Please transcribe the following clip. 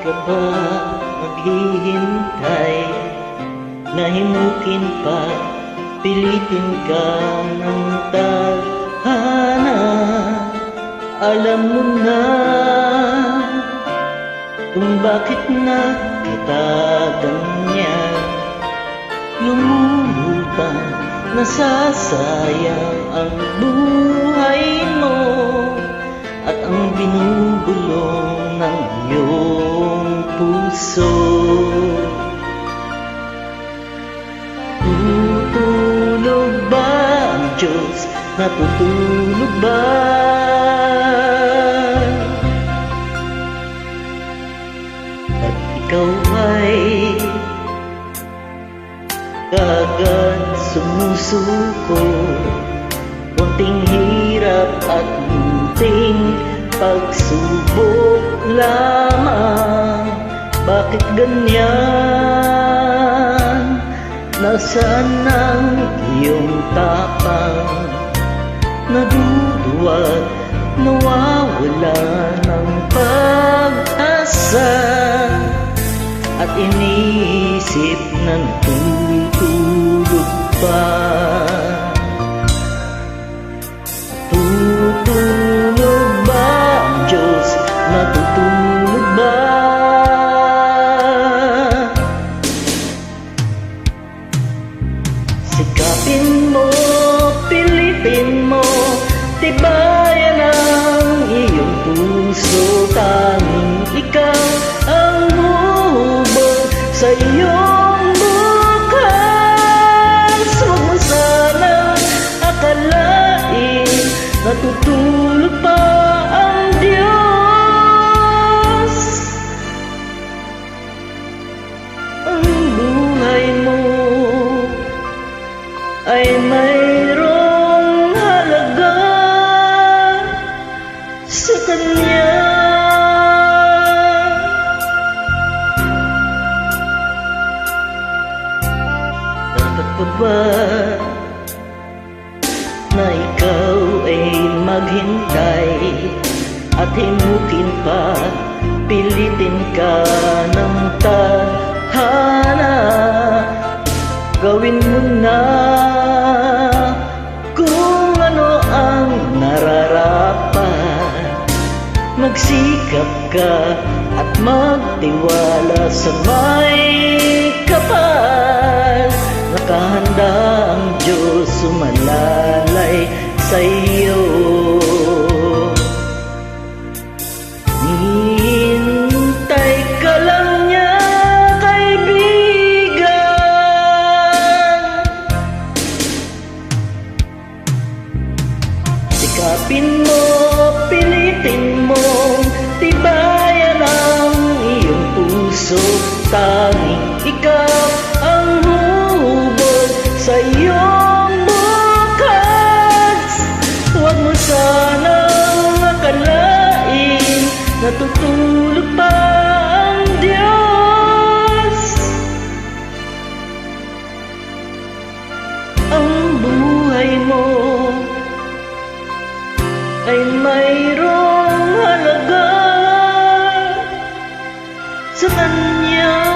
ka ba maghihintay? Nahimukin pa, pilitin ka ng tadhana. Alam mo na kung bakit na kita ganyan. Lumulutang, nasasayang ang buhay mo at ang binubulong ng iyong puso. Tutulog ba ang Diyos? Natutulog ba? At ikaw ay kagad sumusuko, konting hirap at munting pagsubok lamang. Bakit ganyan? Nasaan ang iyong tapang? Naduduwag, nawawala ng pag-asa, at iniisip na natutulog pa. Tutulog ba ang Diyos? Natutulog ba? Sikapin mo, pilitin mo, tibayan ang iyong puso. Tanging ikaw ang hubog sa iyong bukas. Huwag mo sana akalain natutulog pa ang Diyos. Ang buhay mo ay mayroong halaga sa Kanya. Dapat pa ba na ikaw ay maghintay at himukin pa, pilitin ka ng tadhana? Gawin mo na kung ano ang nararapat. Magsikap ka at magtiwala sa may kapal. Nakahanda ang Diyos sumalalay sa iyo. Hintay ka lang niya, sikapin mo, pilitin mo, tibayan ang iyong puso. Tanging ikaw ang hubog sa iyong bukas. Huwag mo sanang akalain natutulog pa ang Diyos. Ang buhay mo ay mayroong halaga sa Kanya.